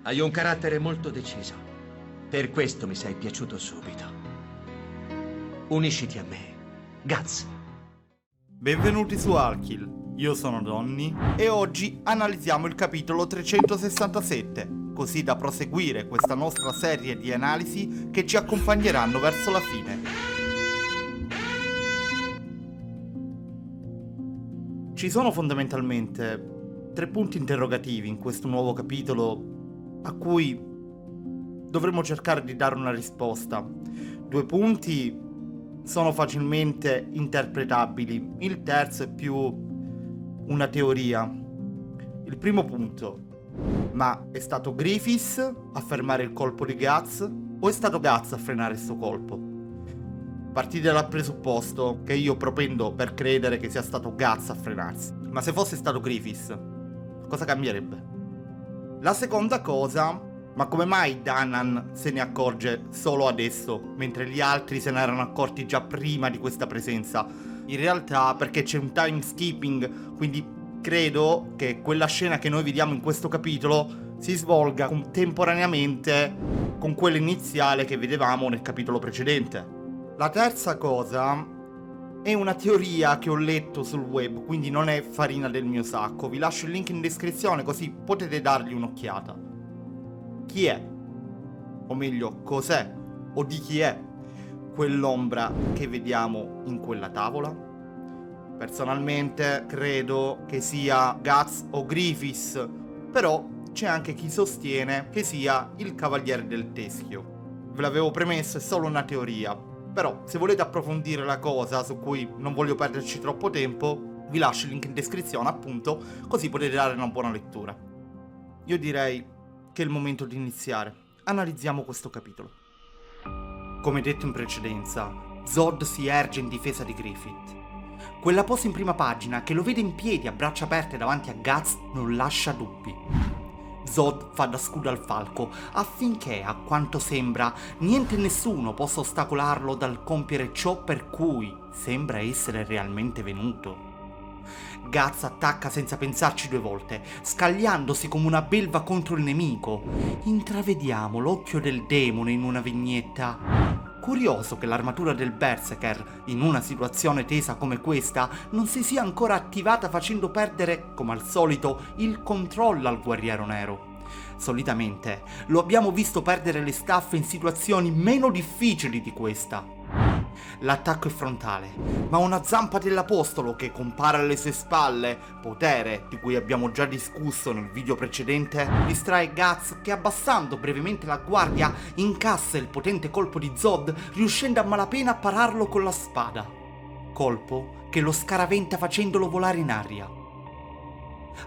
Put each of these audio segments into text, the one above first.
Hai un carattere molto deciso. Per questo mi sei piaciuto subito. Unisciti a me, Guts. Benvenuti su Alkill, io sono Donny e oggi analizziamo il capitolo 367, così da proseguire questa nostra serie di analisi che ci accompagneranno verso la fine. Ci sono fondamentalmente 3 punti interrogativi in questo nuovo capitolo a cui dovremo cercare di dare una risposta. 2 punti sono facilmente interpretabili, il terzo è più una teoria. Il primo punto: ma è stato Griffiths a fermare il colpo di Guts o è stato Guts a frenare il suo colpo? Partite dal presupposto che io propendo per credere che sia stato Guts a frenarsi, ma se fosse stato Griffiths, cosa cambierebbe? La seconda cosa: ma come mai Danan se ne accorge solo adesso, mentre gli altri se ne erano accorti già prima di questa presenza? In realtà perché c'è un time skipping, quindi credo che quella scena che noi vediamo in questo capitolo si svolga contemporaneamente con quella iniziale che vedevamo nel capitolo precedente. La terza cosa è una teoria che ho letto sul web, quindi non è farina del mio sacco. Vi lascio il link in descrizione così potete dargli un'occhiata. Chi è? O meglio, cos'è? O di chi è quell'ombra che vediamo in quella tavola? Personalmente credo che sia Guts o Griffiths, però c'è anche chi sostiene che sia il Cavaliere del Teschio. Ve l'avevo premesso, è solo una teoria, però se volete approfondire la cosa, su cui non voglio perderci troppo tempo, vi lascio il link in descrizione, appunto, così potete dare una buona lettura. Io direi che è il momento di iniziare. Analizziamo questo capitolo. Come detto in precedenza, Zod si erge in difesa di Griffith. Quella pose in prima pagina che lo vede in piedi a braccia aperte davanti a Guts non lascia dubbi. Zod fa da scudo al falco affinché, a quanto sembra, niente e nessuno possa ostacolarlo dal compiere ciò per cui sembra essere realmente venuto. Guts attacca senza pensarci 2 volte, scagliandosi come una belva contro il nemico. Intravediamo l'occhio del demone in una vignetta. Curioso che l'armatura del Berserker, in una situazione tesa come questa, non si sia ancora attivata, facendo perdere, come al solito, il controllo al guerriero nero. Solitamente lo abbiamo visto perdere le staffe in situazioni meno difficili di questa. L'attacco è frontale, ma una zampa dell'apostolo che compare alle sue spalle, potere di cui abbiamo già discusso nel video precedente, distrae Guts che, abbassando brevemente la guardia, incassa il potente colpo di Zod, riuscendo a malapena a pararlo con la spada. Colpo che lo scaraventa facendolo volare in aria.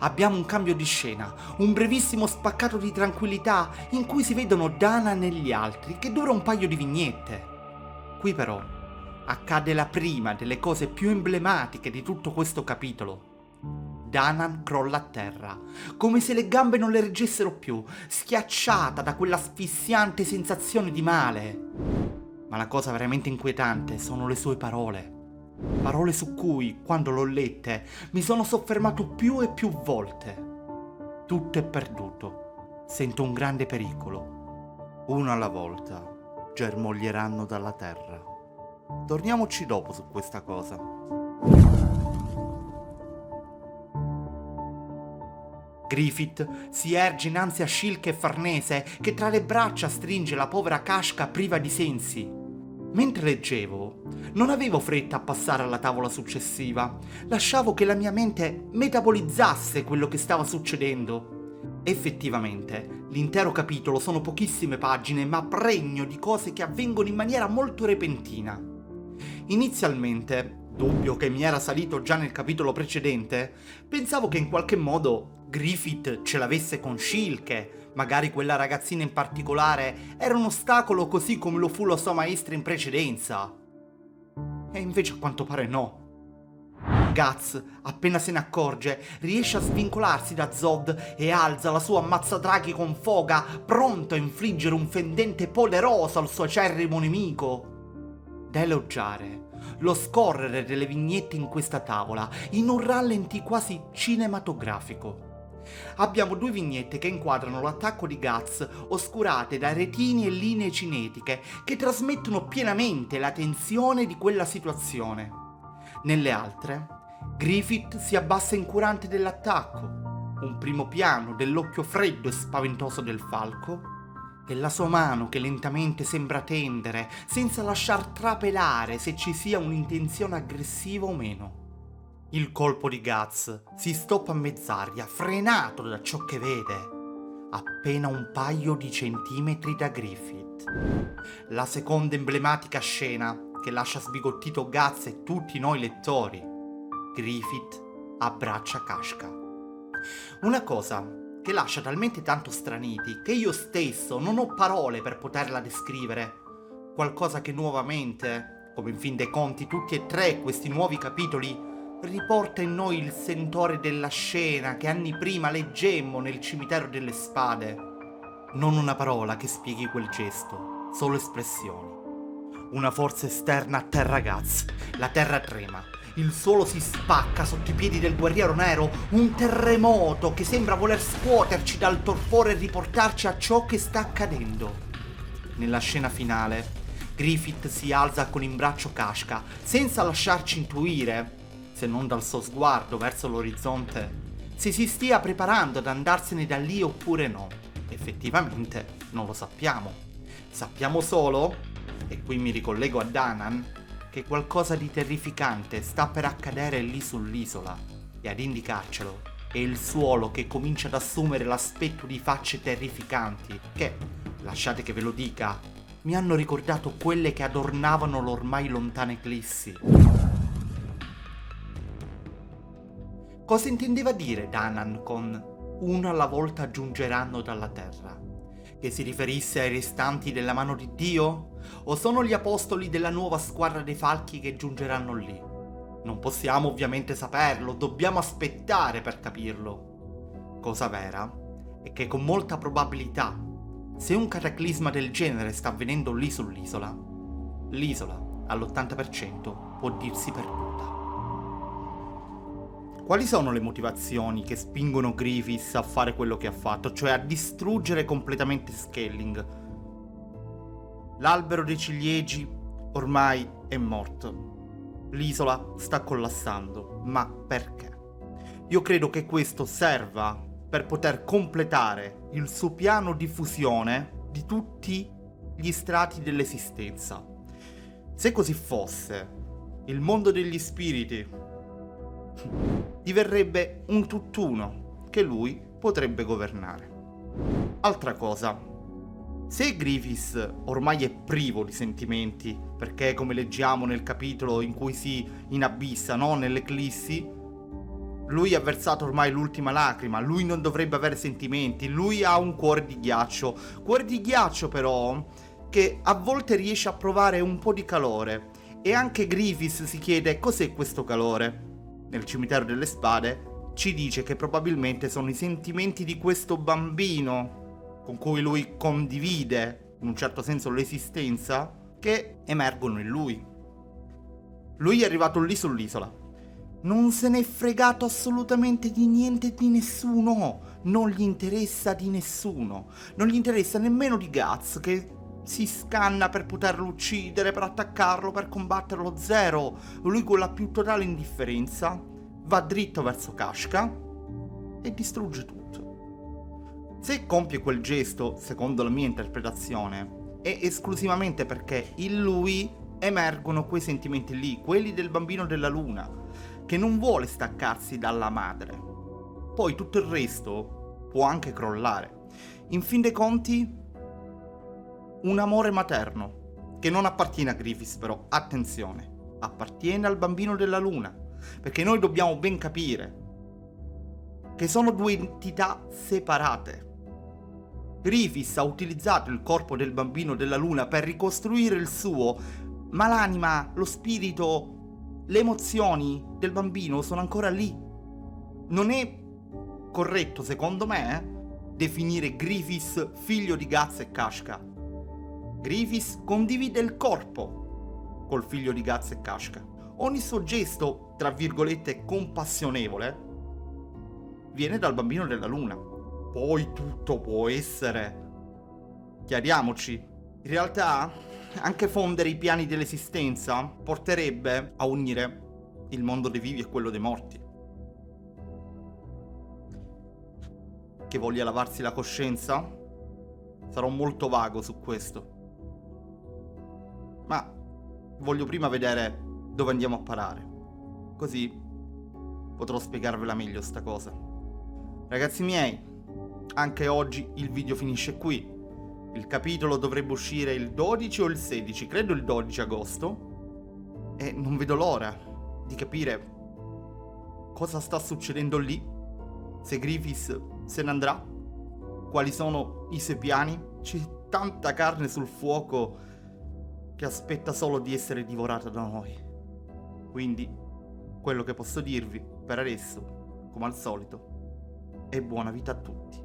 Abbiamo un cambio di scena, un brevissimo spaccato di tranquillità in cui si vedono Danan e gli altri, che dura un paio di vignette. Qui però accade la prima delle cose più emblematiche di tutto questo capitolo. Danan crolla a terra, come se le gambe non le reggessero più, schiacciata da quella asfissiante sensazione di male. Ma la cosa veramente inquietante sono le sue parole. Parole su cui, quando l'ho lette, mi sono soffermato più e più volte. Tutto è perduto. Sento un grande pericolo. Uno alla volta germoglieranno dalla terra. Torniamoci dopo su questa cosa. Griffith si erge innanzi a Shilke e Farnese, che tra le braccia stringe la povera Kashka priva di sensi. Mentre leggevo, non avevo fretta a passare alla tavola successiva. Lasciavo che la mia mente metabolizzasse quello che stava succedendo. Effettivamente, l'intero capitolo sono pochissime pagine, ma pregno di cose che avvengono in maniera molto repentina. Inizialmente, dubbio che mi era salito già nel capitolo precedente, pensavo che in qualche modo Griffith ce l'avesse con Shilke, magari quella ragazzina in particolare era un ostacolo così come lo fu la sua maestra in precedenza. E invece a quanto pare no. Guts, appena se ne accorge, riesce a svincolarsi da Zod e alza la sua ammazzadraghi con foga, pronto a infliggere un fendente poderoso al suo acerrimo nemico. Da elogiare lo scorrere delle vignette in questa tavola, in un rallenti quasi cinematografico. Abbiamo due vignette che inquadrano l'attacco di Guts, oscurate da retini e linee cinetiche che trasmettono pienamente la tensione di quella situazione. Nelle altre, Griffith si abbassa incurante dell'attacco, un primo piano dell'occhio freddo e spaventoso del falco, e la sua mano che lentamente sembra tendere, senza lasciar trapelare se ci sia un'intenzione aggressiva o meno. Il colpo di Guts si stoppa a mezz'aria, frenato da ciò che vede, appena un paio di centimetri da Griffith. La seconda emblematica scena che lascia sbigottito Guts e tutti noi lettori. Griffith abbraccia Kashka. Una cosa che lascia talmente tanto straniti che io stesso non ho parole per poterla descrivere. Qualcosa che nuovamente, come in fin dei conti tutti e tre questi nuovi capitoli, riporta in noi il sentore della scena che anni prima leggemmo nel cimitero delle spade. Non una parola che spieghi quel gesto, solo espressioni. Una forza esterna atterra Guts, la terra trema, il suolo si spacca sotto i piedi del guerriero nero, un terremoto che sembra voler scuoterci dal torpore e riportarci a ciò che sta accadendo. Nella scena finale, Griffith si alza con in braccio Kashka, senza lasciarci intuire, se non dal suo sguardo verso l'orizzonte, se si stia preparando ad andarsene da lì oppure no. Effettivamente non lo sappiamo. Sappiamo solo, e qui mi ricollego a Danan, che qualcosa di terrificante sta per accadere lì sull'isola, e ad indicarcelo è il suolo che comincia ad assumere l'aspetto di facce terrificanti che, lasciate che ve lo dica, mi hanno ricordato quelle che adornavano l'ormai lontana eclissi. Cosa intendeva dire Danan con uno alla volta giungeranno dalla terra? Che si riferisse ai restanti della mano di Dio? O sono gli apostoli della nuova squadra dei falchi che giungeranno lì? Non possiamo ovviamente saperlo, dobbiamo aspettare per capirlo. Cosa vera è che con molta probabilità, se un cataclisma del genere sta avvenendo lì sull'isola, l'isola all'80% può dirsi perduta. Quali sono le motivazioni che spingono Griffith a fare quello che ha fatto, cioè a distruggere completamente Skelling? L'albero dei ciliegi ormai è morto. L'isola sta collassando, ma perché? Io credo che questo serva per poter completare il suo piano di fusione di tutti gli strati dell'esistenza. Se così fosse, il mondo degli spiriti diverrebbe un tutt'uno che lui potrebbe governare. Altra cosa, se Griffith ormai è privo di sentimenti, perché come leggiamo nel capitolo in cui si inabissa, no, nell'eclissi, lui ha versato ormai l'ultima lacrima, lui non dovrebbe avere sentimenti, lui ha un cuore di ghiaccio però che a volte riesce a provare un po' di calore, e anche Griffith si chiede cos'è questo calore. Nel cimitero delle spade ci dice che probabilmente sono i sentimenti di questo bambino con cui lui condivide in un certo senso l'esistenza che emergono in lui. Lui è arrivato lì sull'isola, non se n'è fregato assolutamente di niente e di nessuno, non gli interessa di nessuno, non gli interessa nemmeno di Guts che si scanna per poterlo uccidere, per attaccarlo, per combatterlo zero. Lui con la più totale indifferenza va dritto verso Kashka e distrugge tutto. Se compie quel gesto, secondo la mia interpretazione, è esclusivamente perché in lui emergono quei sentimenti lì, quelli del bambino della luna, che non vuole staccarsi dalla madre. Poi tutto il resto può anche crollare. In fin dei conti, un amore materno, che non appartiene a Griffith però, attenzione, appartiene al bambino della luna, perché noi dobbiamo ben capire che sono due entità separate. Griffith ha utilizzato il corpo del bambino della luna per ricostruire il suo, ma l'anima, lo spirito, le emozioni del bambino sono ancora lì. Non è corretto, secondo me, definire Griffith figlio di Guts e Kashka. Griffith condivide il corpo col figlio di Guts e Kashka. Ogni suo gesto, tra virgolette, compassionevole, viene dal bambino della luna. Poi tutto può essere. Chiariamoci, in realtà anche fondere i piani dell'esistenza porterebbe a unire il mondo dei vivi e quello dei morti. Che voglia lavarsi la coscienza? Sarò molto vago su questo. Ma voglio prima vedere dove andiamo a parare. Così potrò spiegarvela meglio sta cosa. Ragazzi miei, anche oggi il video finisce qui. Il capitolo dovrebbe uscire il 12 o il 16, credo il 12 agosto. E non vedo l'ora di capire cosa sta succedendo lì, se Griffiths se ne andrà, quali sono i suoi piani. C'è tanta carne sul fuoco che aspetta solo di essere divorata da noi. Quindi, quello che posso dirvi per adesso, come al solito, è buona vita a tutti.